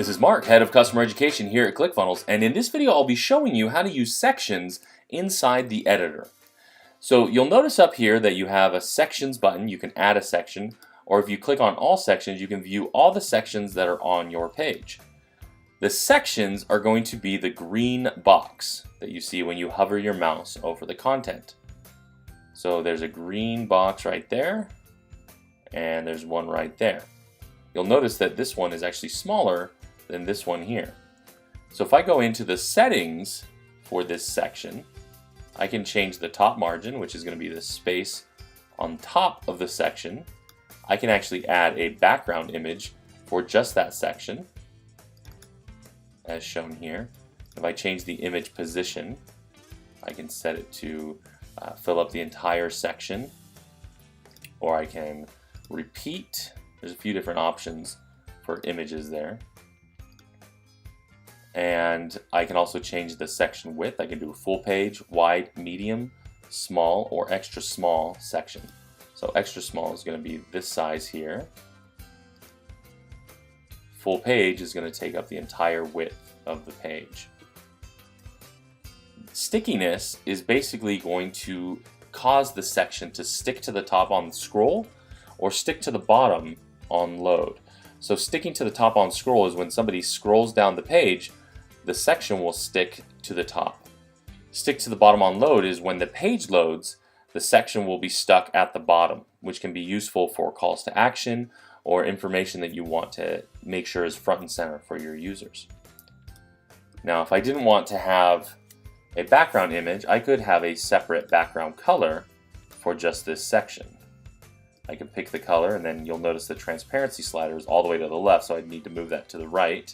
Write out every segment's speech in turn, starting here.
This is Mark, Head of Customer Education here at ClickFunnels, and in this video I'll be showing you how to use sections inside the editor. So you'll notice up here that you have a sections button. You can add a section, or if you click on all sections you can view all the sections that are on your page. The sections are going to be the green box that you see when you hover your mouse over the content. So there's a green box right there, and there's one right there. You'll notice that this one is actually smaller than this one here. So if I go into the settings for this section, I can change the top margin, which is going to be the space on top of the section. I can actually add a background image for just that section, as shown here. If I change the image position, I can set it to fill up the entire section, or I can repeat. There's a few different options for images there. And I can also change the section width. I can do a full page, wide, medium, small, or extra small section. So extra small is going to be this size here. Full page is going to take up the entire width of the page. Stickiness is basically going to cause the section to stick to the top on scroll or stick to the bottom on load. So sticking to the top on scroll is when somebody scrolls down the page, the section will stick to the top. Stick to the bottom on load is when the page loads, the section will be stuck at the bottom, which can be useful for calls to action or information that you want to make sure is front and center for your users. Now, if I didn't want to have a background image, I could have a separate background color for just this section. I can pick the color, and then you'll notice the transparency slider is all the way to the left, so I'd need to move that to the right,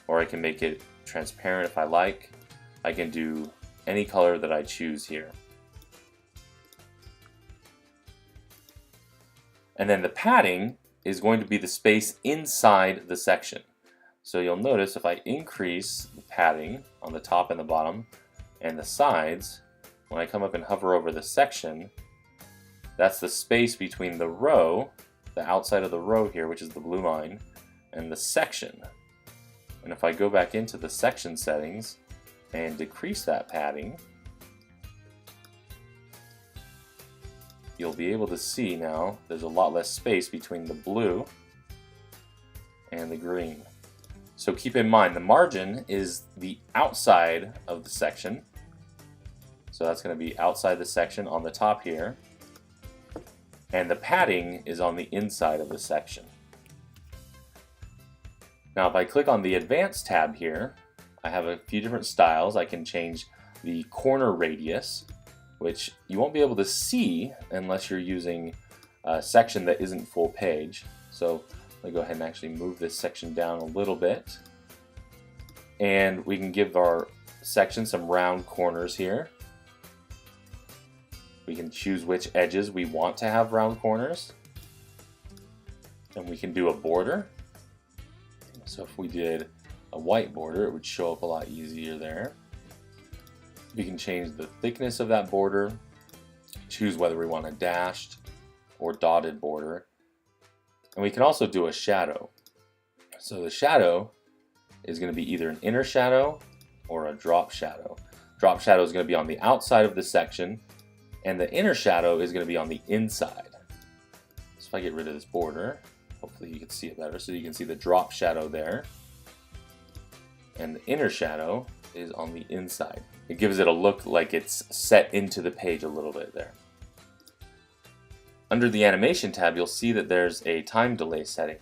or I can make it transparent if I like. I can do any color that I choose here. And then the padding is going to be the space inside the section. So you'll notice if I increase the padding on the top and the bottom and the sides, when I come up and hover over the section, that's the space between the row, the outside of the row here, which is the blue line, and the section. And if I go back into the section settings and decrease that padding, you'll be able to see now there's a lot less space between the blue and the green. So keep in mind the margin is the outside of the section. So that's going to be outside the section on the top here. And the padding is on the inside of the section. Now if I click on the Advanced tab here, I have a few different styles. I can change the corner radius, which you won't be able to see unless you're using a section that isn't full page. So let me go ahead and actually move this section down a little bit. And we can give our section some round corners here. We can choose which edges we want to have round corners. And we can do a border. So if we did a white border, it would show up a lot easier there. We can change the thickness of that border, choose whether we want a dashed or dotted border. And we can also do a shadow. So the shadow is going to be either an inner shadow or a drop shadow. Drop shadow is going to be on the outside of the section, and the inner shadow is going to be on the inside. So if I get rid of this border, hopefully you can see it better. So you can see the drop shadow there, and the inner shadow is on the inside. It gives it a look like it's set into the page a little bit there. Under the animation tab, you'll see that there's a time delay setting.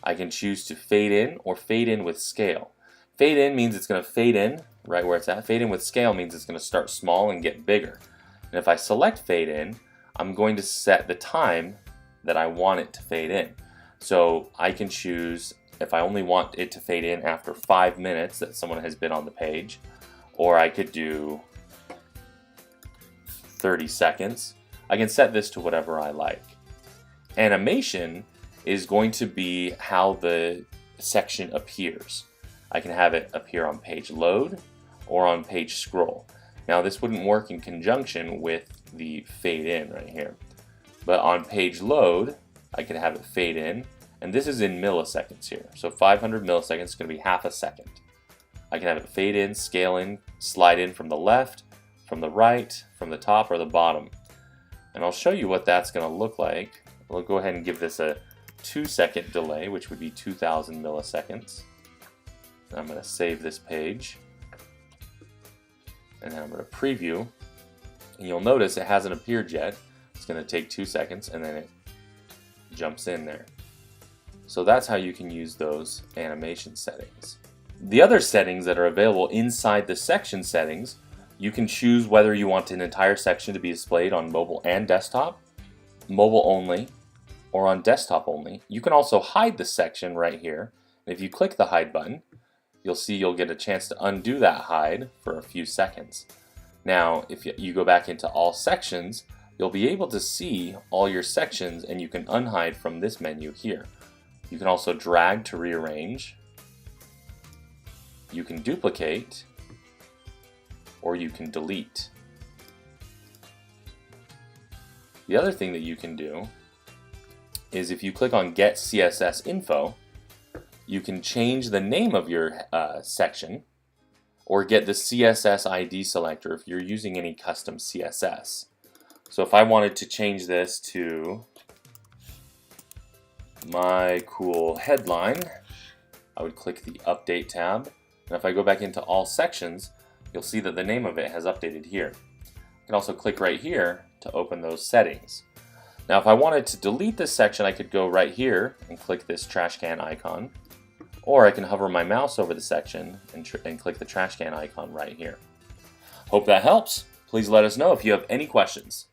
I can choose to fade in or fade in with scale. Fade in means it's going to fade in right where it's at. Fade in with scale means it's going to start small and get bigger. And if I select fade in, I'm going to set the time that I want it to fade in. So I can choose if I only want it to fade in after 5 minutes that someone has been on the page, or I could do 30 seconds. I can set this to whatever I like. Animation is going to be how the section appears. I can have it appear on page load or on page scroll. Now this wouldn't work in conjunction with the fade in right here. But on page load, I could have it fade in, And this is in milliseconds here. So 500 milliseconds is going to be half a second. I can have it fade in, scale in, slide in from the left, from the right, from the top, or the bottom. And I'll show you what that's going to look like. We'll go ahead and give this a 2-second delay, which would be 2000 milliseconds. I'm going to save this page. And then I'm going to preview. And you'll notice it hasn't appeared yet. It's going to take 2 seconds, and then it jumps in there. So that's how you can use those animation settings. The other settings that are available inside the section settings, you can choose whether you want an entire section to be displayed on mobile and desktop, mobile only, or on desktop only. You can also hide the section right here. And if you click the hide button, you'll see you'll get a chance to undo that hide for a few seconds. Now, if you go back into all sections, you'll be able to see all your sections, and you can unhide from this menu here. You can also drag to rearrange. You can duplicate, or you can delete. The other thing that you can do is if you click on Get CSS Info, you can change the name of your section or get the CSS ID selector if you're using any custom CSS. So if I wanted to change this to My Cool Headline, I would click the Update tab. And if I go back into all sections, you'll see that the name of it has updated here. You can also click right here to open those settings. Now if I wanted to delete this section, I could go right here and click this trash can icon, or I can hover my mouse over the section and click the trash can icon right here. Hope that helps. Please let us know if you have any questions.